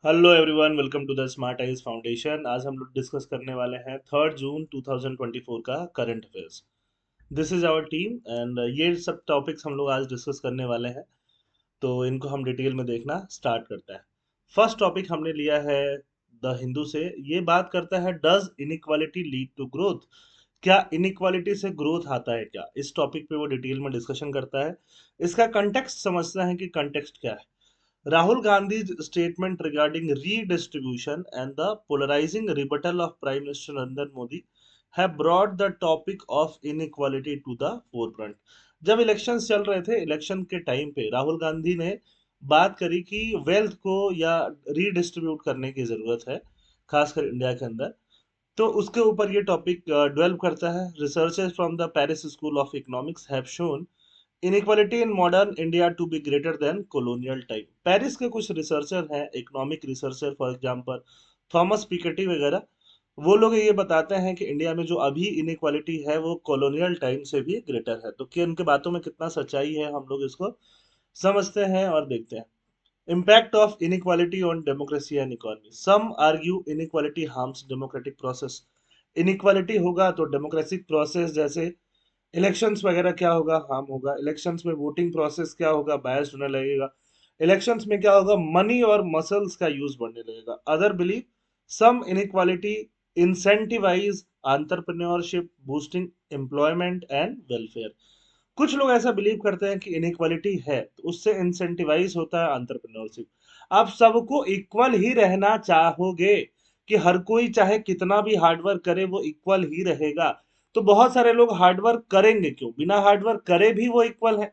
Hello everyone, welcome to the Smart Eyes Foundation. आज हम लोग डिस्कस करने वाले हैं 3 जून 2024 का current affairs. This is our team and ये सब टॉपिक्स हम लोग आज डिस्कस करने वाले हैं, तो इनको हम डिटेल में देखना स्टार्ट करते हैं। फर्स्ट टॉपिक हमने लिया है द हिंदू से। ये बात करता है, does inequality lead to growth? क्या इनइक्वालिटी से ग्रोथ आता है क्या? इस टॉपिक पे वो डिटेल में डिस्कशन करता है। इसका कंटेक्स्ट समझना है कि कंटेक्स्ट क्या है। Rahul Gandhi's statement regarding redistribution and the polarizing rebuttal of Prime Minister Narendra Modi have brought the topic of inequality to the forefront. जब इलेक्शंस चल रहे थे, इलेक्शन के टाइम पे राहुल गांधी ने बात करी कि वेल्थ को या रीडिस्ट्रीब्यूट करने की जरूरत है, खासकर इंडिया के अंदर। तो उसके ऊपर ये टॉपिक डेवलप करता है। Researchers from the Paris School of Economics have shown inequality in modern India to be greater than colonial time. Paris के कुछ रिसर्चर हैं, economic researcher, for example Thomas Piketty वगैरह। वो लोग ये बताते हैं कि इंडिया में जो अभी इनइक्वालिटी है वो कॉलोनियल टाइम से भी ग्रेटर है। तो क्या उनके बातों में कितना सच्चाई है, हम लोग इसको समझते हैं और देखते हैं। Impact of inequality on democracy and economy. Some argue inequality harms democratic process. Inequality होगा तो डेमोक्रेटिक प्रोसेस, जैसे इलेक्शंस वगैरह, क्या होगा? हार्म होगा। इलेक्शंस में वोटिंग प्रोसेस क्या होगा? बायस्ड होने लगेगा। इलेक्शंस में क्या होगा? मनी और मसल्स का यूज बढ़ने लगेगा। Other believe some inequality incentivize entrepreneurship, boosting employment and welfare. कुछ लोग ऐसा बिलीव करते हैं कि इनइक्वालिटी है तो उससे इंसेंटिवाइज होता है एंटरप्रेन्योरशिप। आप सबको इक्वल ही रहना चाहोगे कि हर कोई चाहे कितना भी हार्डवर्क करे वो इक्वल ही रहेगा, तो बहुत सारे लोग हार्डवर्क करेंगे क्यों? बिना हार्डवर्क करे भी वो इक्वल है।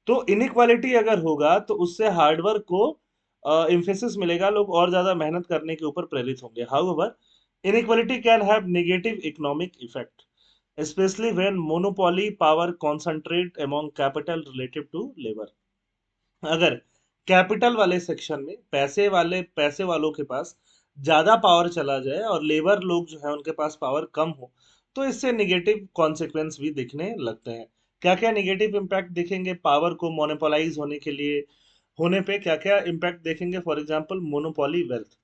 तो इनइक्वालिटी अगर होगा तो उससे हार्डवर्क को एम्फेसिस मिलेगा, लोग और ज्यादा मेहनत करने के ऊपर प्रेरित होंगे। However, inequality can have negative economic effect, especially when monopoly power concentrate among capital relative to labor। अगर कैपिटल वाले सेक्शन में पैसे वालों के पास ज्यादा पावर चला जाए और लेबर लोग जो है उनके पास पावर कम हो, तो इससे निगेटिव कॉन्सिक्वेंस भी दिखने लगते हैं। क्या क्या निगेटिव इम्पैक्ट दिखेंगे पावर को मोनोपोलाइज होने के लिए होने पे? क्या क्या इम्पैक्ट देखेंगे? For example, monopoly wealth.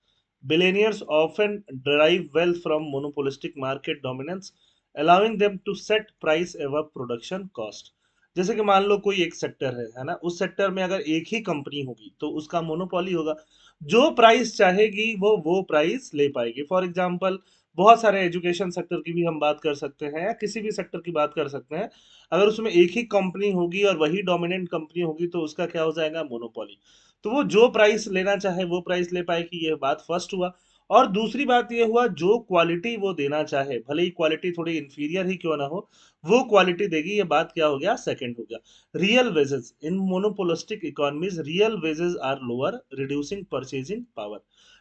Billionaires often derive wealth from monopolistic market dominance, allowing them to set price above production cost। जैसे कि मान लो कोई एक सेक्टर है ना, उस सेक्टर में अगर एक ही कंपनी होगी तो उसका मोनोपोली होगा। जो प्राइस चाहेगी वो प्राइस ले पाएगी। फॉर एग्जांपल, बहुत सारे एजुकेशन सेक्टर की भी हम बात कर सकते हैं या किसी भी सेक्टर की बात कर सकते हैं। अगर उसमें एक ही कंपनी होगी और वही डोमिनेंट कंपनी होगी तो उसका क्या हो जाएगा? मोनोपोली। तो वो जो प्राइस लेना चाहे वो प्राइस ले पाएगी, ये बात फर्स्ट हुआ। और दूसरी बात ये हुआ, जो क्वालिटी वो देना चाहे, भले ही क्वालिटी थोड़ी इंफीरियर ही क्यों ना हो, वो क्वालिटी देगी। ये बात क्या हो गया? सेकंड हो गया। Real wages in monopolistic economies, real wages are lower, reducing purchasing power.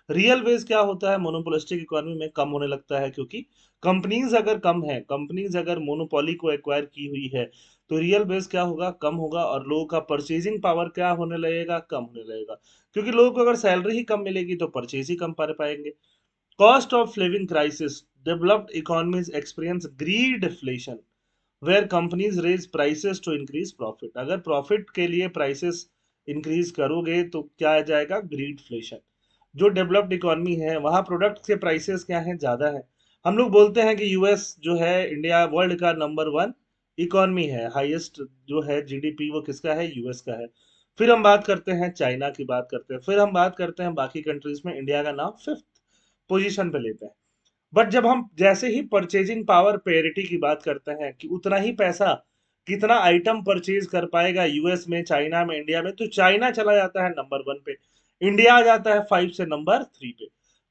Real wage क्या होता है? मोनोपोलिस्टिक इकोनॉमी में कम होने लगता है, क्योंकि कंपनीज अगर कम है, कंपनीज अगर मोनोपोली को एक्वायर की हुई है, तो रियल बेस क्या होगा? कम होगा। और लोगों का परचेजिंग पावर क्या होने लगेगा? कम होने लगेगा। क्योंकि लोगों को अगर सैलरी ही कम मिलेगी तो परचेज ही कम कर पाएंगे। Cost of living crisis, developed economies experience greedflation, where companies raise prices to increase profit. अगर प्रॉफिट के लिए प्राइसेस इंक्रीज करोगे तो क्या आ जाएगा? ग्रीडफ्लेशन। जो डेवलप्ड इकोनॉमी है वहां प्रोडक्ट के प्राइसेस क्या है? ज्यादा है। हम लोग बोलते हैं कि यूएस जो है, इंडिया वर्ल्ड का नंबर 1 इकोनॉमी है, हाईएस्ट जो है जीडीपी वो किसका है? यूएस का है। फिर हम बात करते हैं चाइना की, बात करते हैं, फिर हम बात करते हैं बाकी कंट्रीज में, इंडिया का नाम 5th पोजीशन पे लेते हैं। बट जब हम जैसे ही परचेजिंग पावर पेरिटी की बात करते हैं कि उतना ही पैसा कितना आइटम परचेज कर पाएगा यूएस में, चाइना में, इंडिया में, तो चाइना चला जाता है नंबर 1 पे, इंडिया आ जाता है 5 से नंबर 3 पे।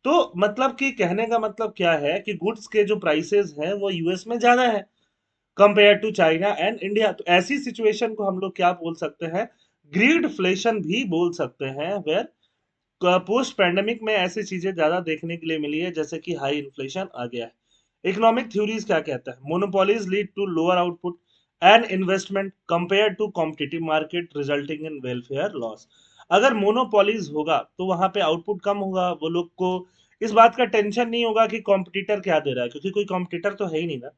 तो मतलब कि कहने का मतलब क्या है कि गुड्स के जो प्राइसेस हैं वो यूएस में ज्यादा है compare to China and India. तो ऐसी सिचुएशन को हम लोग क्या बोल सकते हैं? ग्रीडफ्लेशन भी बोल सकते हैं, वेयर पोस्ट पैंडेमिक में ऐसी चीजें ज्यादा देखने के लिए मिली है, जैसे कि हाई इन्फ्लेशन आ गया है। इकोनॉमिक थ्योरीज क्या कहता है? Monopolies lead to lower output and investment compare to competitive market, resulting in welfare loss. अगर मोनोपोलीज होगा तो वहां पे आउटपुट कम होगा, वो लोग को इस बात का टेंशन नहीं होगा कि कॉम्पिटिटर क्या दे रहा है, क्योंकि कोई कॉम्पिटिटर तो है ही नहीं ना।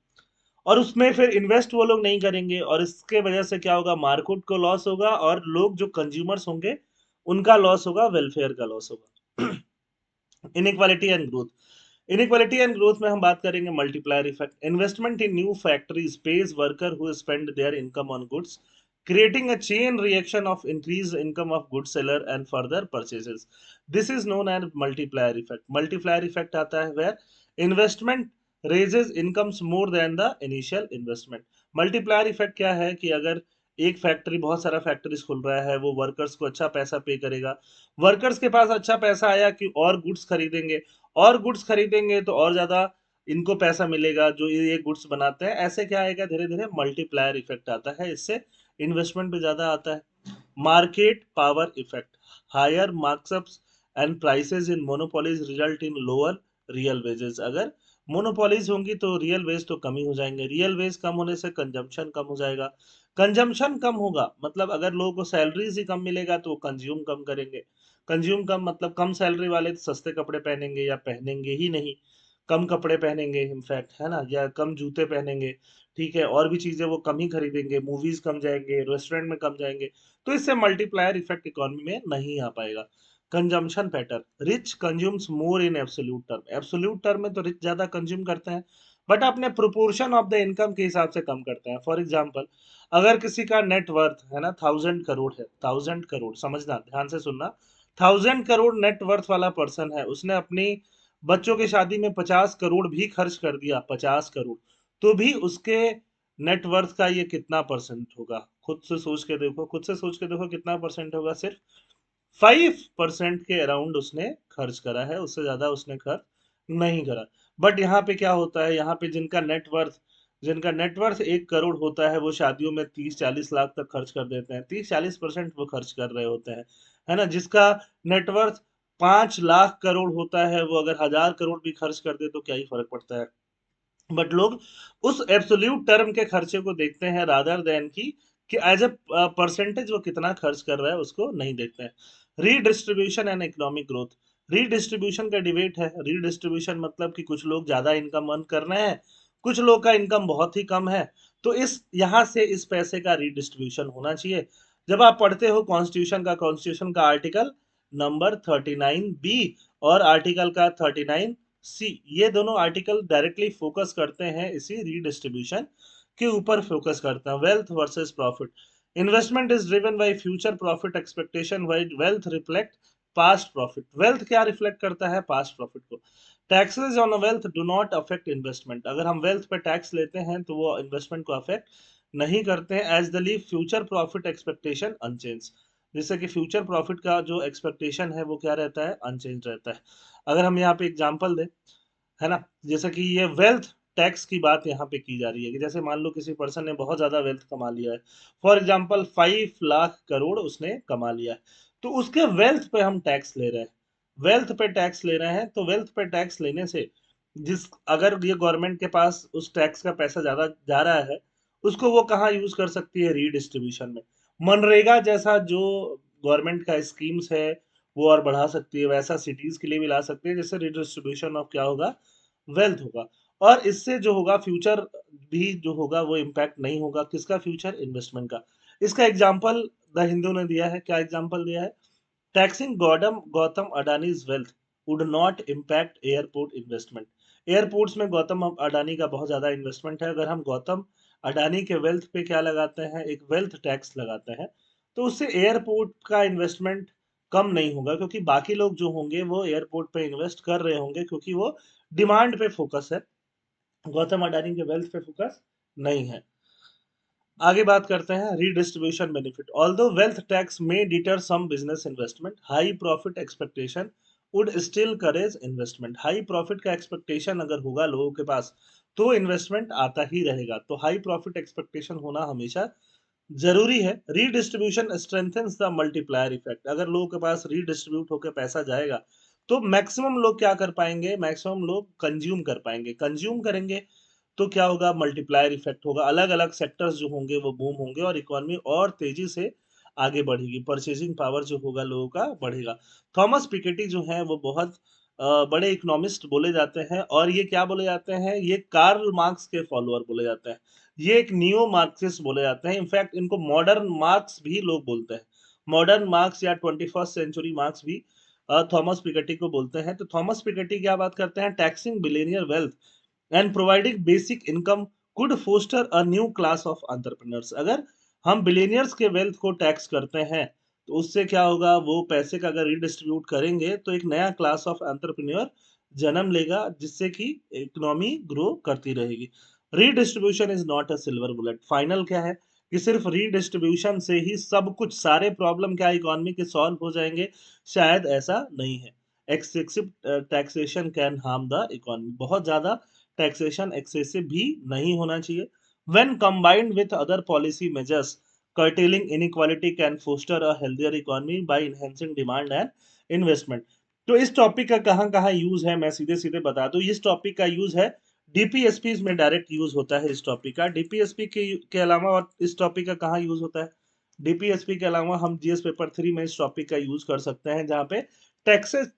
और उसमें फिर इन्वेस्ट वो लोग नहीं करेंगे, और इसके वजह से क्या होगा? मार्केट को लॉस होगा और लोग जो कंज्यूमर्स होंगे उनका लॉस होगा, वेलफेयर का लॉस होगा। Inequality and growth. Inequality and growth में हम बात करेंगे multiplier effect. Investment in new factories page worker who spend there income on goods, creating a chain reaction of increased income of good seller and further purchases. This is known as multiplier effect. Multiplier effect आता है where investment raises incomes more than the initial investment. Multiplier effect क्या है कि अगर एक factory बहुत सारा factories खुल रहा है, वो वर्कर्स को अच्छा पैसा पे करेगा, वर्कर्स के पास अच्छा पैसा आया कि और गुड्स खरीदेंगे, और गुड्स खरीदेंगे तो और ज्यादा इनको पैसा मिलेगा जो ये गुड्स बनाते हैं। ऐसे क्या आएगा, धीरे धीरे मल्टीप्लायर इफेक्ट आता है, इससे इन्वेस्टमेंट पे ज्यादा आता है। Market power effect, higher markups and prices in monopolies result in lower real wages. अगर मोनोपोलीज होंगी तो रियल वेज तो कम ही हो जाएंगे, रियल वेज कम होने से कंजम्पशन कम हो जाएगा, कंजम्पशन कम होगा मतलब अगर लोगों को सैलरीज ही कम मिलेगा तो वो कंज्यूम कम करेंगे, कंज्यूम कम मतलब कम सैलरी वाले तो सस्ते कपड़े पहनेंगे या पहनेंगे ही नहीं, कम कपड़े पहनेंगे इनफैक्ट, है ना, या कम जूते पहनेंगे, ठीक है, और भी चीजें वो कम ही खरीदेंगे, मूवीज कम जाएंगे, रेस्टोरेंट में कम जाएंगे। तो इससे मल्टीप्लायर इफेक्ट इकोनॉमी में नहीं आ पाएगा। Consumption pattern, rich consumes more in absolute term, absolute term में तो रिच ज्यादा कंज्यूम करते हैं, बट अपने प्रोपोर्शन ऑफ द इनकम के हिसाब से कम करते हैं। फॉर एग्जाम्पल, अगर किसी का नेट वर्थ है ना 1000 करोड़ है, 1000 करोड़, समझना ध्यान से सुनना, 1000 करोड़ नेट वर्थ वाला पर्सन है, उसने अपनी बच्चों की शादी में 50 करोड़ भी खर्च कर दिया, 50 करोड़, तो भी उसके नेटवर्थ का ये कितना परसेंट होगा, खुद से सोच के देखो, खुद से सोच के देखो कितना परसेंट होगा, सिर्फ 5% के अराउंड उसने खर्च करा है, उससे ज्यादा उसने खर्च नहीं करा। बट यहाँ पे क्या होता है, यहाँ पे जिनका नेटवर्थ 1 करोड़ होता है वो शादियों में 30-40 लाख तक खर्च कर देते हैं, 30-40% वो खर्च कर रहे होते हैं, है ना। जिसका नेटवर्थ 5 लाख करोड़ होता है वो अगर 1000 करोड़ भी खर्च कर दे तो क्या ही फर्क पड़ता है। बट लोग उस एब्सोल्यूट टर्म के खर्चे को देखते हैं रादर देन कि एज ए परसेंटेज वो कितना खर्च कर रहा है उसको नहीं देखते हैं। Redistribution and economic growth, redistribution का डिबेट है। रीडिस्ट्रीब्यूशन मतलब कि कुछ लोग ज्यादा इनकम अर्न कर रहे हैं, कुछ लोग का इनकम बहुत ही कम है, तो इस यहाँ से इस पैसे का रीडिस्ट्रीब्यूशन होना चाहिए। जब आप पढ़ते हो कॉन्स्टिट्यूशन का आर्टिकल नंबर 39 बी और आर्टिकल का 39 सी, ये दोनों आर्टिकल डायरेक्टली फोकस करते हैं इसी रीडिस्ट्रीब्यूशन के ऊपर, फोकस करते हैं। Wealth versus profit, investment is driven by future profit expectation, while wealth reflect past profit. Wealth क्या रिफ्लेक्ट करता है, पास्ट प्रॉफिट को। Taxes on wealth do not affect investment, अगर हम वेल्थ पे टैक्स लेते हैं तो वो इन्वेस्टमेंट को अफेक्ट नहीं करते हैं, as the leave future profit expectation unchanged, जिससे कि फ्यूचर प्रॉफिट का जो एक्सपेक्टेशन है वो क्या रहता है, अनचेंज रहता है। अगर हम यहाँ पे एग्जांपल दें, है ना, जैसे कि ये वेल्थ टैक्स की बात यहाँ पे की जा रही है कि जैसे मान लो किसी पर्सन ने बहुत ज्यादा वेल्थ कमा लिया है, फॉर एग्जांपल 5 लाख करोड़ उसने कमा लिया है, तो उसके वेल्थ पे हम टैक्स ले रहे हैं, वेल्थ पे टैक्स ले रहे हैं, तो वेल्थ पे टैक्स लेने से जिस अगर ये गवर्नमेंट के पास उस टैक्स का पैसा ज्यादा जा रहा है, उसको वो कहाँ यूज कर सकती है, रीडिस्ट्रीब्यूशन में। मनरेगा जैसा जो गवर्नमेंट का स्कीम्स है वो और बढ़ा सकती है, वैसा सिटीज के लिए भी ला सकती है, जिससे रिडिस्ट्रीब्यूशन ऑफ क्या होगा, वेल्थ होगा। और इससे जो होगा फ्यूचर भी जो होगा वो इम्पैक्ट नहीं होगा, किसका, फ्यूचर इन्वेस्टमेंट का। इसका एग्जाम्पल द हिंदू ने दिया है, क्या एग्जाम्पल दिया है, taxing Gautam Adani's wealth would not impact airport investment. Airports में गौतम अडानी का बहुत ज्यादा इन्वेस्टमेंट है, अगर हम गौतम अडानी के वेल्थ पे क्या लगाते हैं, एक वेल्थ टैक्स लगाते हैं, तो उससे एयरपोर्ट का इन्वेस्टमेंट कम नहीं होगा, क्योंकि बाकी लोग जो होंगे वो एयरपोर्ट पे इन्वेस्ट कर रहे होंगे, क्योंकि वो डिमांड पे फोकस है, गौतम अडानी के वेल्थ पे फोकस नहीं है। आगे बात करते हैं redistribution benefit. Although wealth tax may deter some business investment, high profit expectation would still courage investment. High profit का एक्सपेक्टेशन अगर होगा लोगों के पास तो इन्वेस्टमेंट आता ही रहेगा, तो हाई प्रॉफिट एक्सपेक्टेशन होना हमेशा जरूरी है। Redistribution strengthens the multiplier effect, अगर लोगों के पास रीडिस्ट्रीब्यूट होकर पैसा जाएगा तो मैक्सिमम लोग क्या कर पाएंगे, मैक्सिमम लोग कंज्यूम कर पाएंगे, कंज्यूम करेंगे तो क्या होगा, मल्टीप्लायर इफेक्ट होगा, अलग अलग सेक्टर्स जो होंगे वो बूम होंगे और इकोनॉमी और तेजी से आगे बढ़ेगी, परचेजिंग पावर जो होगा लोगों का बढ़ेगा। थॉमस पिकेटी जो है वो बहुत बड़े इकोनॉमिस्ट बोले जाते हैं, और ये क्या बोले जाते हैं, ये कार्ल मार्क्स के फॉलोअर बोले जाते हैं, ये एक नियो मार्क्सिस्ट बोले जाते हैं, इनफैक्ट इनको मॉडर्न मार्क्स भी लोग बोलते हैं, मॉडर्न मार्क्स या 21st सेंचुरी मार्क्स भी थॉमस पिकेटी को बोलते हैं। तो थॉमस पिकेटी क्या बात करते हैं, taxing billionaire wealth and providing basic income could foster a new class of entrepreneurs. अगर हम बिलियनियर्स के वेल्थ को टैक्स करते हैं तो उससे क्या होगा, वो पैसे का अगर रिडिस्ट्रीब्यूट करेंगे तो एक नया क्लास ऑफ एंटरप्रेन्योर जन्म लेगा, जिससे कि इकोनॉमी ग्रो करती रहेगी। Redistribution is not a silver bullet. Final क्या है कि सिर्फ रीडिस्ट्रीब्यूशन से ही सब कुछ, सारे प्रॉब्लम क्या इकोनॉमी के सॉल्व हो जाएंगे, शायद ऐसा नहीं है। Excessive taxation can harm the economy. बहुत ज्यादा टैक्सेशन एक्सेसिव भी नहीं होना चाहिए। When combined with other policy measures, curtailing inequality can foster a healthier economy by enhancing demand and investment। तो इस टॉपिक का कहाँ कहाँ यूज है, मैं सीधे सीधे बता दूं। इस टॉपिक का यूज है डीपीएसपी में, डायरेक्ट यूज होता है इस टॉपिक का। डीपीएसपी के अलावा और इस टॉपिक का कहाँ यूज होता है, डीपीएसपी के अलावा हम जीएस पेपर 3 में इस टॉपिक का यूज कर सकते हैं, जहाँ पे टैक्सेस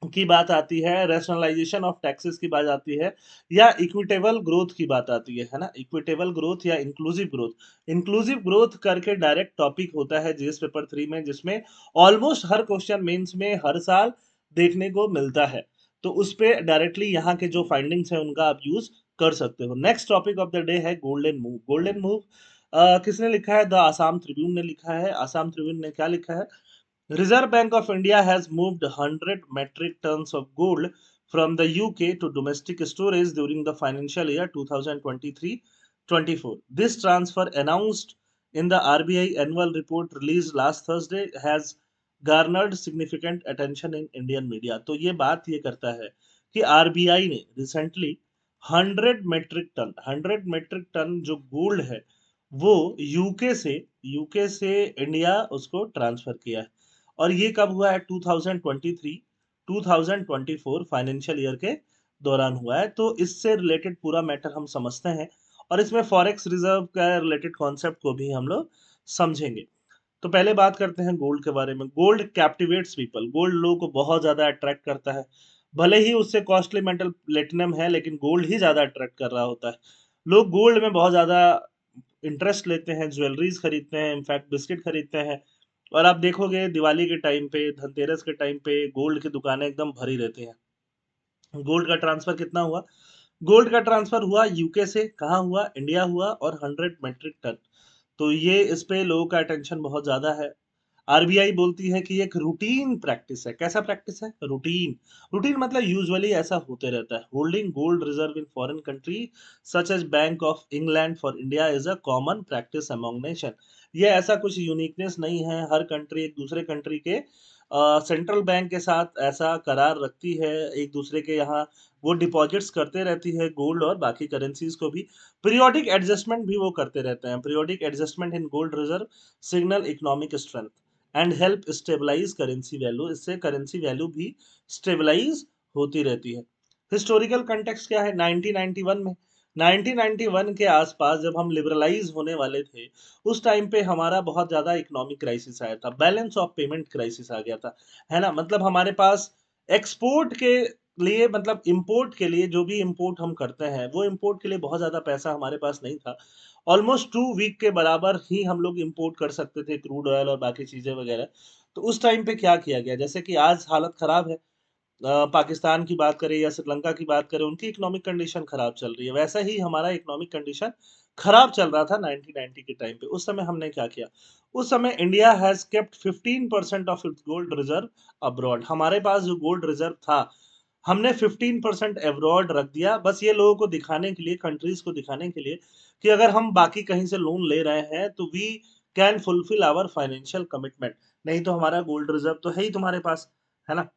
की बात आती है, रैशनलाइजेशन ऑफ टैक्सेस की बात आती है, या इक्विटेबल ग्रोथ की बात आती है ना, इक्विटेबल ग्रोथ या इंक्लूसिव ग्रोथ। इंक्लूसिव ग्रोथ करके डायरेक्ट टॉपिक होता है जीएस पेपर 3 में, जिसमें ऑलमोस्ट हर क्वेश्चन मेंस में हर साल देखने को मिलता है। तो उस पे डायरेक्टली यहाँ के जो फाइंडिंग्स है उनका आप यूज कर सकते हो। Next topic of the day है गोल्डन मूव। गोल्डन मूव किसने लिखा है, द आसाम ट्रिब्यून ने लिखा है। आसाम ट्रिब्यून ने क्या लिखा है, Reserve Bank of India has moved 100 metric tons of gold from the UK to domestic storage during the financial year 2023-24. This transfer, announced in the RBI annual report released last Thursday, has garnered significant attention in Indian media। तो ये बात ये करता है कि RBI ने recently 100 metric ton जो gold है वो यूके से इंडिया उसको ट्रांसफर किया है। और ये कब हुआ है, 2023 2024 फाइनेंशियल ईयर के दौरान हुआ है। तो इससे रिलेटेड पूरा मैटर हम समझते हैं, और इसमें फॉरेक्स रिजर्व का रिलेटेड कॉन्सेप्ट को भी हम लोग समझेंगे। तो पहले बात करते हैं गोल्ड के बारे में। Gold कैप्टिवेट्स people. गोल्ड लोगों को बहुत ज्यादा अट्रैक्ट करता है। भले ही उससे कॉस्टली मेटल प्लेटिनम है, लेकिन गोल्ड ही ज्यादा अट्रैक्ट कर रहा होता है। लोग गोल्ड में बहुत ज्यादा इंटरेस्ट लेते हैं, ज्वेलरीज खरीदते हैं, इनफैक्ट बिस्किट खरीदते हैं। और आप देखोगे दिवाली के टाइम पे, धनतेरस के टाइम पे गोल्ड की दुकानें एकदम भरी रहती हैं। गोल्ड का ट्रांसफर कितना हुआ, गोल्ड का ट्रांसफर हुआ यूके से, कहाँ हुआ, इंडिया हुआ, और 100 मेट्रिक टन। तो ये इस पे लोगों का अटेंशन बहुत ज्यादा है। आरबीआई बोलती है कि ये एक रूटीन प्रैक्टिस है। कैसा प्रैक्टिस है, रूटीन। रूटीन मतलब यूजुअली ऐसा होते रहता है। Holding gold reserve in foreign country such as Bank of England for India is a common practice among nation. ये ऐसा कुछ यूनिकनेस नहीं है, हर कंट्री एक दूसरे कंट्री के सेंट्रल बैंक के साथ ऐसा करार रखती है, एक दूसरे के यहाँ वो डिपॉजिट्स करते रहती है, गोल्ड और बाकी करेंसीज को भी। पीरियोडिक एडजस्टमेंट भी वो करते रहते हैं। Periodic adjustment in gold reserve signal economic strength and help stabilize currency value. इससे करेंसी वैल्यू भी स्टेबलाइज होती रहती है। हिस्टोरिकल कंटेक्स्ट क्या है, 1991 में, 1991 के आसपास जब हम लिबरलाइज होने वाले थे, उस टाइम पे हमारा बहुत ज्यादा इकोनॉमिक क्राइसिस आया था, बैलेंस ऑफ पेमेंट क्राइसिस आ गया था, है ना। मतलब हमारे पास एक्सपोर्ट के लिए, मतलब इंपोर्ट के लिए, जो भी इंपोर्ट हम करते हैं वो इंपोर्ट के लिए बहुत ज्यादा पैसा हमारे पास नहीं था। ऑलमोस्ट 2 वीक के बराबर ही हम लोग इंपोर्ट कर सकते थे क्रूड ऑयल और बाकी चीजें वगैरह। तो उस टाइम पे क्या किया गया, जैसे कि आज हालत खराब है, पाकिस्तान की बात करें या श्रीलंका की बात करें, उनकी इकोनॉमिक कंडीशन खराब चल रही है, वैसा ही हमारा इकोनॉमिक कंडीशन खराब चल रहा था 1990 के टाइम पे। उस समय हमने क्या किया, उस समय India has kept 15% of its gold reserve abroad. हमारे पास जो गोल्ड रिजर्व था, हमने 15% अब्रॉड रख दिया, बस ये लोगों को दिखाने के लिए, कंट्रीज को दिखाने के लिए कि अगर हम बाकी कहीं से लोन ले रहे हैं तो we can fulfil our financial commitment. नहीं तो हमारा गोल्ड रिजर्व तो है ही तुम्हारे पास, है ना।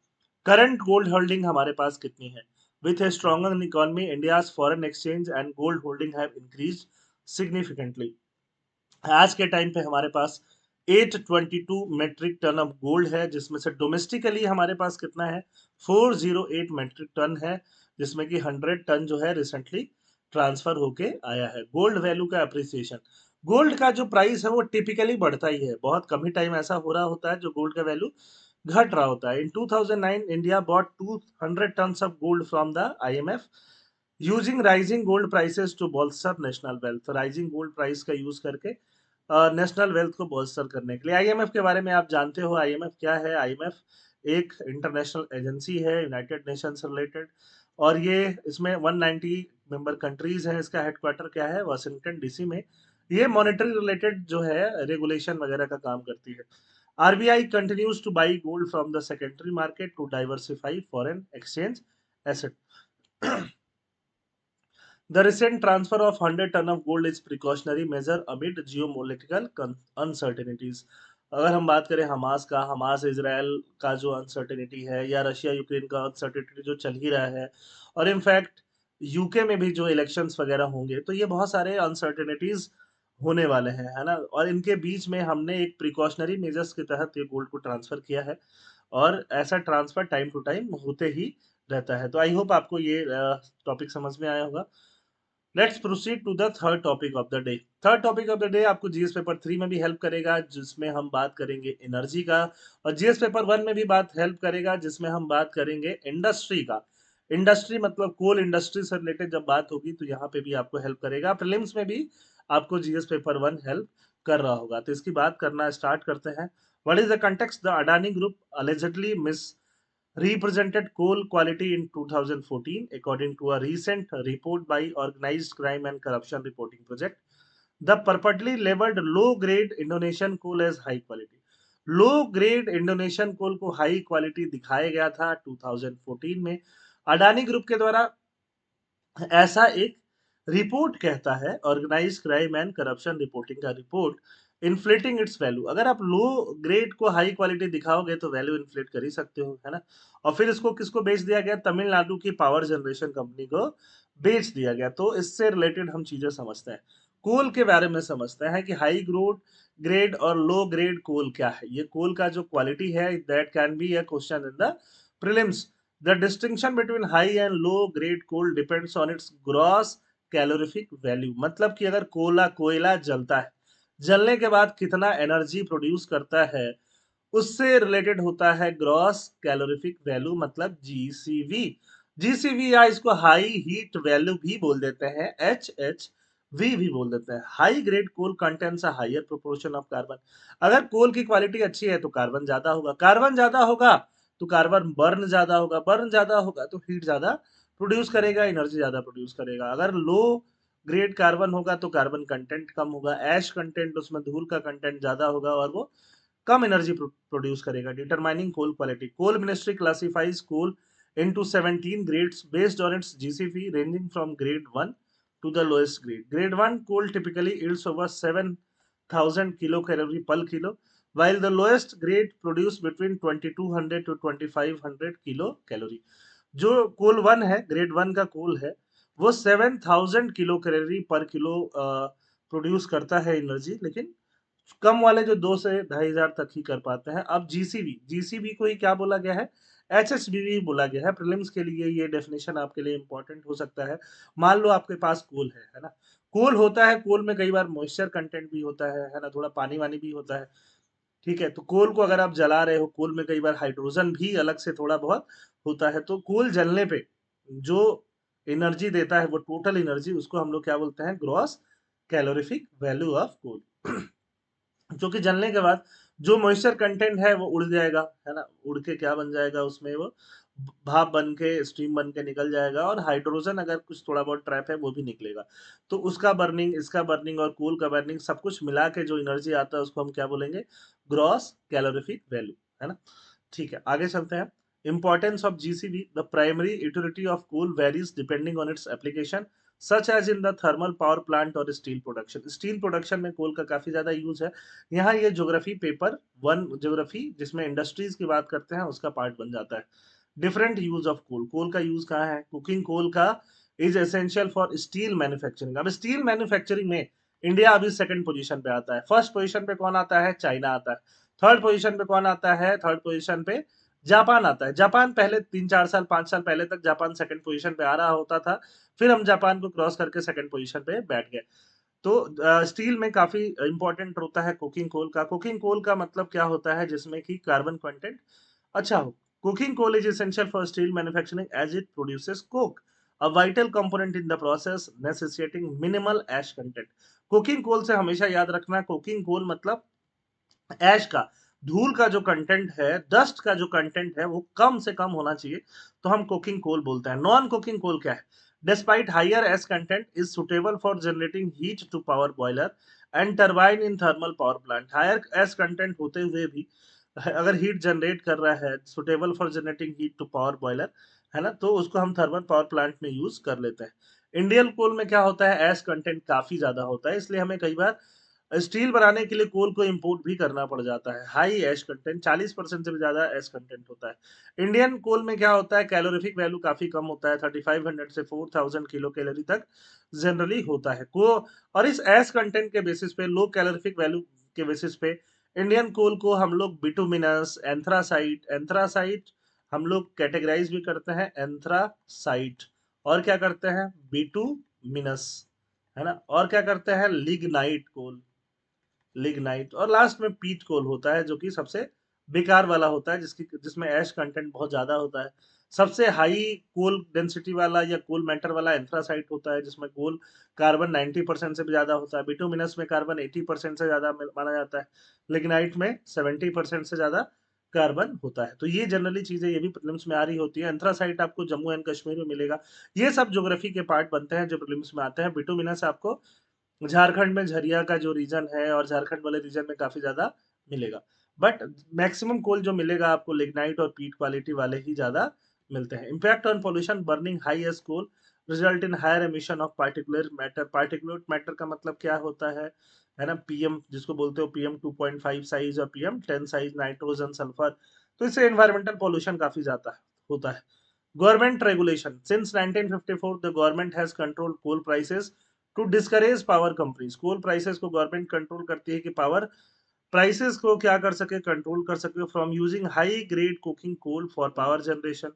करंट गोल्ड होल्डिंग हमारे पास कितनी है, with A stronger economy India's foreign exchange and gold holding have increased significantly. आज के टाइम पे हमारे पास 822 मेट्रिक टन ऑफ गोल्ड है, जिसमें से डोमेस्टिकली हमारे पास कितना है, 408 मेट्रिक टन है, जिसमें कि 100 टन जो है रिसेंटली ट्रांसफर होके आया है। गोल्ड वैल्यू का अप्रिसिएशन, गोल्ड का जो प्राइस है वो टिपिकली बढ़ता ही है, बहुत कम ही टाइम ऐसा हो रहा होता है जो गोल्ड का वैल्यू घट रहा होता है। In 2009 India bought 200 tons of gold from the IMF using rising gold prices to bolster national wealth. Rising gold price का यूज करके नेशनल वेल्थ को बोल्स्टर करने के लिए। आईएमएफ के बारे में आप जानते हो, आईएमएफ क्या है, आईएमएफ एक इंटरनेशनल एजेंसी है यूनाइटेड नेशन से रिलेटेड, और ये इसमें 190 मेंबर कंट्रीज हैं। इसका हेडक्वार्टर क्या है, वाशिंगटन डीसी में। ये मॉनेटरी रिलेटेड जो है रेगुलेशन वगैरह का काम करती है। RBI continues to buy gold from the secondary market to diversify foreign exchange asset. The recent transfer of 100 ton of gold is precautionary measure amid geopolitical uncertainties. अगर हम बात करें हमास का, हमास इजराइल का जो अनसर्टेनिटी है, या Russia Ukraine का अनसर्टेनिटी जो चल ही रहा है, और इनफैक्ट यूके में भी जो इलेक्शंस वगैरह होंगे, तो ये बहुत सारे अनसर्टेनिटीज होने वाले हैं, है ना। और इनके बीच में हमने एक प्रिकॉशनरी मेजर्स के तहत ये गोल्ड को ट्रांसफर किया है, और ऐसा ट्रांसफर टाइम टू टाइम होते ही रहता है। तो आई होप आपको ये टॉपिक समझ में आया होगा। Let's proceed to the third topic of the day. Third topic of the day आपको जीएस पेपर 3 में भी हेल्प करेगा, जिसमें हम बात करेंगे एनर्जी का, और जीएस पेपर 1 में भी बात हेल्प करेगा, जिसमें हम बात करेंगे इंडस्ट्री का। इंडस्ट्री मतलब कोल इंडस्ट्री से रिलेटेड जब बात होगी तो यहाँ पे भी आपको हेल्प करेगा। प्रीलिम्स में भी आपको जीएस पेपर 1 हेल्प कर रहा होगा। तो इसकी बात करना स्टार्ट करते हैं। What is the context? The Adani group allegedly misrepresented coal quality in 2014, according to a recent report by Organized Crime and Corruption Reporting Project. The purportedly labeled low-grade Indonesian coal as high quality. Low grade Indonesian coal को high quality दिखाया गया था 2014 में। Adani group के द्वारा ऐसा एक report कहता है, organize crime and corruption reporting का रिपोर्ट, इन्फ्लेटिंग इट्स वैल्यू। अगर आप लो ग्रेड को हाई क्वालिटी दिखाओगे तो वैल्यू इन्फ्लेट कर ही सकते हो, है ना। और फिर इसको किसको बेच दिया गया? तमिलनाडु की पावर जनरेशन कंपनी को बेच दिया गया। तो इससे रिलेटेड हम चीजें समझते हैं, कोल के बारे में समझते हैं कि हाई ग्रोड ग्रेड और लो ग्रेड कोल क्या है। ये कोल का जो क्वालिटी है, that can be a question in the prelims. The distinction between high and low grade coal depends on its gross calorific value। मतलब कि अगर कोयला जलता है, जलने के बाद कितना एनर्जी प्रोड्यूस करता है, उससे रिलेटेड होता है ग्रॉस कैलोरीफिक वैल्यू, मतलब जीसीवी। जीसीवी या इसको हाई हीट वैल्यू भी बोल देते हैं, HHV भी बोल देते हैं। High grade coal contents a higher proportion of carbon. अगर कोल की क्वालिटी अच्छी है तो कार्बन ज्यादा होगा, कार्बन ज्यादा होगा तो कार्बन बर्न ज्यादा होगा, बर्न ज्यादा होगा तो हीट ज्यादा प्रोड्यूस करेगा, एनर्जी ज्यादा प्रोड्यूस करेगा। अगर लो ग्रेड कार्बन होगा तो कार्बन कंटेंट कम होगा, ऐश कंटेंट, उसमें धूल का कंटेंट ज्यादा होगा, और वो कम एनर्जी प्रोड्यूस करेगा। Determining coal quality, coal ministry classifies coal into 17 grades based on its GCV ranging from grade 1 to the lowest grade. Grade 1 coal typically yields over 7,000 kilocalorie per kilo, while the lowest grade produce between 2200 to 2500 kilocalorie. जो कोल 1 है, grade 1 का कोल है, वो 7000 kilo calorie पर kilo produce करता है energy, लेकिन कम वाले जो 2 से 2500 तक ही कर पाते हैं। अब जीसीबी, जीसीबी को ही क्या बोला गया है? एचएसबी बोला गया है। प्रीलिम्स के लिए ये डेफिनेशन आपके लिए इंपॉर्टेंट हो सकता है। मान लो आपके पास कोल है ना। कोल होता है, कोल में कई बार मॉइस्चर कंटेंट भी होता है ना, थोड़ा पानी वानी भी होता है। ठीक है, तो कोल को अगर आप जला रहे हो, कोल में कई बार हाइड्रोजन भी अलग से थोड़ा बहुत होता है। तो कोल जलने पे जो एनर्जी देता है, वो टोटल एनर्जी, उसको हम लोग क्या बोलते हैं? Gross calorific value of coal. जो कि जलने के बाद जो मॉइस्चर कंटेंट है वो उड़ जाएगा, है ना। उड़ के क्या बन जाएगा? उसमें वो भाप बन के, स्टीम बन के निकल जाएगा, और हाइड्रोजन अगर कुछ थोड़ा बहुत ट्रैप है वो भी निकलेगा। तो उसका बर्निंग, इसका बर्निंग और कोल का बर्निंग सब कुछ मिला के जो एनर्जी आता है उसको हम क्या बोलेंगे? ग्रॉस कैलोरीफिक वैल्यू, है ना। ठीक है, आगे चलते हैं। Importance of GCV, the primary utility of coal varies depending on its application, such as in the thermal power plant और स्टील प्रोडक्शन। स्टील प्रोडक्शन में कोल का काफी ज्यादा यूज है। यहाँ ये ज्योग्राफी पेपर 1 ज्योग्राफी जिसमें इंडस्ट्रीज की बात करते हैं उसका पार्ट बन जाता है। Different use of coal, coal का यूज कहाँ है? कुकिंग कोल का is essential for steel manufacturing. अब स्टील मैन्युफैक्चरिंग में इंडिया अभी सेकंड पोजीशन पे आता है। फर्स्ट पोजीशन पे कौन आता है? चाइना आता है। थर्ड पोजीशन पे कौन आता है? थर्ड पोजीशन पे जापान आता है। जापान पहले 3-4 साल 5 साल पहले तक जापान सेकंड पोजीशन पे आ रहा होता था, फिर हम जापान को क्रॉस करके सेकंड पोजीशन पे बैठ गए। तो स्टील में काफी इंपॉर्टेंट होता है कुकिंग कोल का। कुकिंग कोल का मतलब क्या होता है? जिसमें कि कार्बन कंटेंट अच्छा हो। Coking coal is essential for steel manufacturing as it produces coke, a vital component in the process necessitating minimal ash content. Coking coal से हमेशा याद रखना, कुकिंग कोल मतलब ऐश का धूल का जो कंटेंट है, डस्ट का जो कंटेंट है वो कम से कम होना चाहिए, तो हम कोकिंग कोल बोलते हैं। नॉन कोकिंग कोल क्या है? Despite higher ash content is suitable for generating heat to power boiler and turbine in thermal power plant. Higher ash content होते हुए भी अगर हीट जनरेट कर रहा है, suitable for generating heat to power boiler, है ना, तो उसको हम थर्मल पावर प्लांट में यूज कर लेते हैं। इंडियन कोल में क्या होता है, एस कंटेंट काफी ज्यादा होता है, इसलिए हमें कई बार स्टील बनाने के लिए कोल को इंपोर्ट भी करना पड़ जाता है। हाई एश कंटेंट, 40% से भी ज्यादा एश कंटेंट होता है। इंडियन कोल में क्या होता है, कैलोरीफिक वैल्यू काफी कम होता है, 3500 से 4000 किलो कैलोरी तक जनरली होता है को। और इस एश कंटेंट के बेसिस पे, लो कैलोरीफिक वैल्यू के बेसिस पे, इंडियन कोल को हम लोग बिटुमिनस, एंथ्रासाइट, एंथ्रासाइट हम लोग कैटेगराइज भी करते हैं एंथ्रासाइट, और क्या करते हैं, बिटुमिनस, है ना, और क्या करते हैं, लिग्नाइट कोल, लिग्नाइट, और लास्ट में पीट कोल होता है जो कि सबसे बेकार वाला होता है, जिसमें ऐश कंटेंट बहुत ज्यादा होता है। सबसे हाई कोल डेंसिटी वाला या कोल मैटर वाला एंथ्रासाइट होता है, जिसमें कोल कार्बन 90% से भी ज्यादा होता है। बिटुमिनस में कार्बन 80% से ज्यादा माना जाता है। लिग्नाइट में 70% से ज्यादा कार्बन होता है। तो ये जनरली चीजें ये भी प्रीलिम्स में आ रही होती है। एंथ्रासाइट आपको जम्मू एंड कश्मीर में मिलेगा। ये सब ज्योग्राफी के पार्ट बनते हैं जो प्रीलिम्स में आते हैं। बिटुमिनस आपको झारखंड में झरिया का जो रीजन है और झारखंड वाले रीजन में काफी ज्यादा मिलेगा। बट मैक्सिमम कोल जो मिलेगा आपको लिग्नाइट और पीट क्वालिटी वाले ही ज्यादा मिलते हैं। Impact on pollution, burning high ash coal result in higher emission of particular matter. Particular matter का मतलब क्या होता है ना, पीएम जिसको बोलते हो, पीएम 2.5 साइज और पीएम 10 साइज, नाइट्रोजन, सल्फर। तो इससे एनवायरमेंटल पोल्यूशन काफी ज्यादा होता है। Government regulation, since 1954 the government has controlled coal prices to discourage power companies. Coal prices को गवर्नमेंट कंट्रोल करती है कि पावर प्राइसेस को क्या कर सके, कंट्रोल कर सके, from using high grade cooking coal for power generation.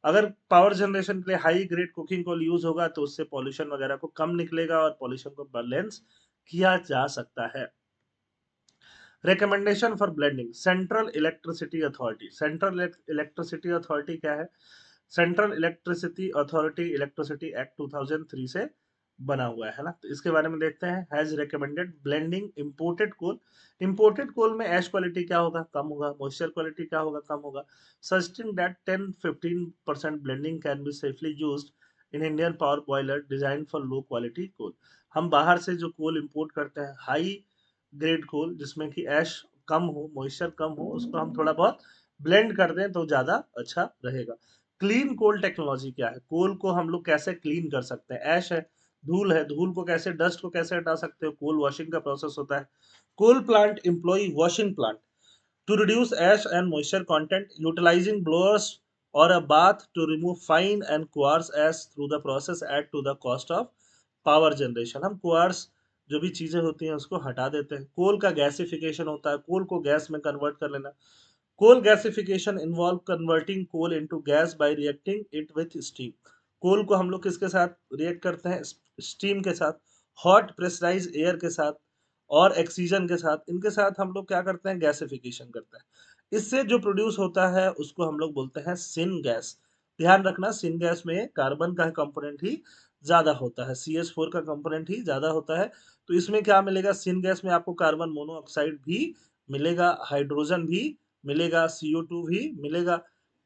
अगर पावर जनरेशन के लिए high grade cooking coal use होगा तो उससे पॉल्यूशन वगैरह को कम निकलेगा और पॉल्यूशन को बैलेंस किया जा सकता है। Recommendation for blending, central electricity authority. Central electricity authority क्या है? Central electricity authority electricity act 2003 से बना हुआ है ना, तो इसके बारे में देखते हैं। Has recommended blending imported coal. Imported coal में एश क्वालिटी क्या होगा, कम होगा, मॉइस्चर क्वालिटी क्या होगा, कम होगा, suggesting that 10-15% blending can be safely used in Indian power boiler design for low quality coal. हम बाहर से जो कोल इंपोर्ट करते हैं, हाई ग्रेड कोल जिसमें कि ऐश कम हो, मॉइस्चर कम हो, उसको हम थोड़ा बहुत ब्लेंड कर दें तो ज्यादा अच्छा रहेगा। क्लीन कोल टेक्नोलॉजी क्या है? कोल को हम लोग कैसे क्लीन कर सकते हैं? ऐश है, धूल है, धूल को कैसे, डस्ट को कैसे हटा सकते हो? कोल वॉशिंग का प्रोसेस होता है। Coal plant employ washing plant to reduce ash and moisture content, utilizing blowers or a bath to remove fine and coarse ash through the process add to the cost of power generation। हम coarse जो भी चीजें होती हैं उसको हटा देते हैं। कोल का गैसिफिकेशन होता है, कोल को गैस में कन्वर्ट कर लेना। Coal gasification involve converting coal into gas by reacting it with steam. Coal को हम लोग किसके साथ रिएक्ट करते हैं? स्टीम के साथ, हॉट प्रेशराइज एयर के साथ और ऑक्सीजन के साथ। इनके साथ हम लोग क्या करते हैं? गैसिफिकेशन करते हैं। इससे जो प्रोड्यूस होता है उसको हम लोग बोलते हैं सिन गैस। ध्यान रखना, सिन गैस में कार्बन का कंपोनेंट ही ज्यादा होता है, CH4 का कंपोनेंट ही ज्यादा होता है। तो इसमें क्या मिलेगा? सिन गैस में आपको कार्बन मोनोऑक्साइड भी मिलेगा, हाइड्रोजन भी मिलेगा, CO2 भी मिलेगा,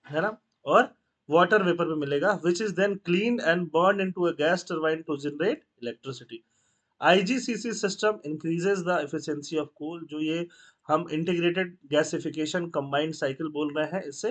है ना, और वाटर वेपर भी मिलेगा, which is then clean and burn into a gas turbine to generate electricity. IGCC system increases the efficiency of coal. जो ये हम इंटीग्रेटेड गैसिफिकेशन कंबाइंड साइकिल बोल रहे हैं, इससे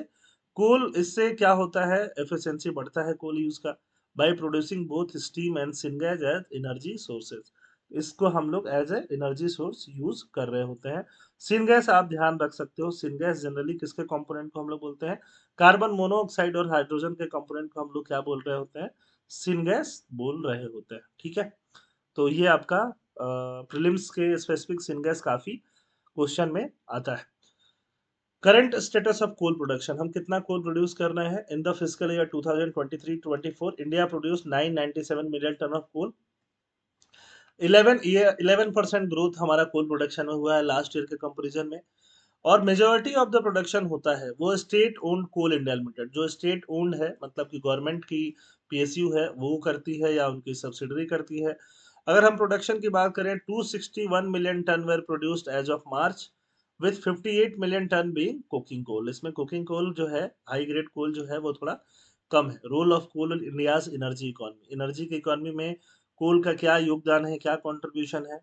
कोल, इससे क्या होता है, एफिशिएंसी बढ़ता है कोल यूज का, by producing both steam and syngas as energy sources. इसको हम लोग as a energy source use कर रहे होते हैं। सिनगैस आप ध्यान रख सकते हो, सिनगैस जनरली किसके कंपोनेंट को हम लोग बोलते हैं? कार्बन मोनोऑक्साइड और हाइड्रोजन के कंपोनेंट को हम लोग क्या बोल रहे होते हैं? सिनगैस बोल रहे होते हैं। ठीक है, तो ये आपका प्रीलिम्स के स्पेसिफिक सिनगैस काफी क्वेश्चन में आता है। Current status of coal production, हम कितना कोल प्रोड्यूस कर रहे हैं? In the physical year 2023-24 India produce 997 million ton of coal. 11% growth हमारा कोल प्रोडक्शन में हुआ है लास्ट ईयर के कंपैरिजन में। और मेजोरिटी ऑफ द प्रोडक्शन होता है वो स्टेट ओन्ड कोल इंडिया लिमिटेड। जो स्टेट ओन्ड है, मतलब कि गवर्नमेंट की PSU है वो करती है या उनकी सब्सिडरी करती है। अगर हम प्रोडक्शन की बात करें, 261 million ton were produced as of March, with 58 million ton being coking coal. इसमें कोकिंग कोल जो है, हाई ग्रेड कोल जो है वो थोड़ा कम है। Role of coal in India's energy economy, energy की इकोनॉमी में कोल का क्या योगदान है, क्या कंट्रीब्यूशन है।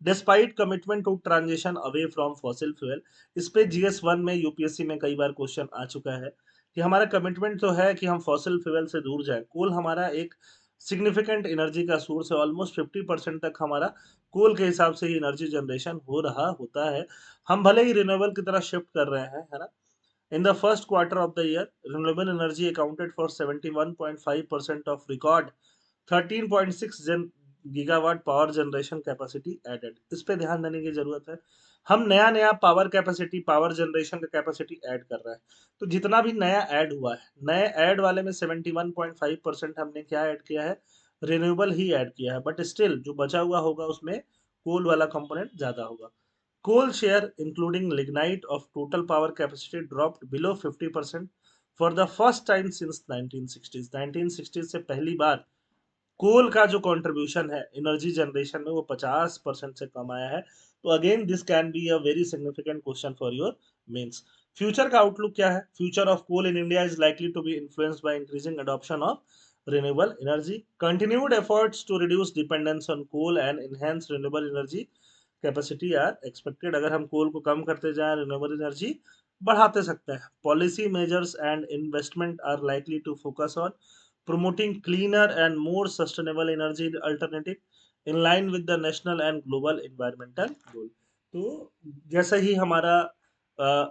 Despite commitment to transition away from fossil fuel, इस पे GS1 में यूपीएससी में कई बार क्वेश्चन आ चुका है कि हमारा कमिटमेंट तो है कि हम फॉसिल फ्यूल से दूर जाएं। कोल हमारा एक सिग्निफिकेंट एनर्जी का सोर्स है, ऑलमोस्ट 50% तक हमारा कोल के हिसाब से ही एनर्जी जनरेशन हो रहा होता है। हम भले ही रिन्यूएबल की तरफ शिफ्ट कर रहे हैं, है ना। In the first quarter of the year renewable energy accounted for 71.5% of record 13.6 gigawatt power generation capacity added. इस पे ध्यान देने की जरूरत है। हम नया नया पावर कैपेसिटी, पावर जनरेशन का कैपेसिटी ऐड कर रहे हैं। तो जितना भी नया ऐड हुआ है, नए ऐड वाले में 71.5% हमने क्या ऐड किया है, रिन्यूएबल ही ऐड किया है। बट स्टिल जो बचा हुआ होगा उसमें कोल वाला कंपोनेंट ज्यादा होगा। Coal share, including lignite, of total power capacity dropped below 50% for the first time since 1960s। 1960s से पहली बार कोल का जो कंट्रीब्यूशन है एनर्जी जनरेशन में वो 50% से कम आया है। तो again this can be a very significant question for your mains. Future का आउटलुक क्या है? Future of coal in India is likely to be influenced by increasing adoption of renewable energy, continued efforts to reduce dependence on coal and enhance renewable energy capacity are expected. अगर हम कोल को कम करते जाएं, renewable energy बढ़ाते सकते हैं। Policy measures and investment are likely to focus on promoting cleaner and more sustainable energy alternative in line with the national and global environmental goal। तो जैसा ही हमारा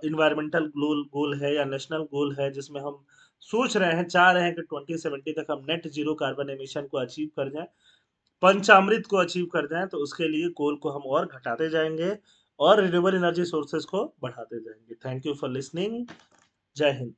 इन्वायरमेंटल गोल है या नेशनल गोल है, जिसमें हम सोच रहे हैं, चाह रहे हैं कि 2070 तक हम नेट जीरो कार्बन एमिशन को अचीव कर जाएं, पंचामृत को अचीव कर जाएं, तो उसके लिए कोल को हम और घटाते जाएंगे और रिन्यूएबल एनर्जी सोर्सेज को बढ़ाते जाएंगे। Thank you for listening. जय हिंद।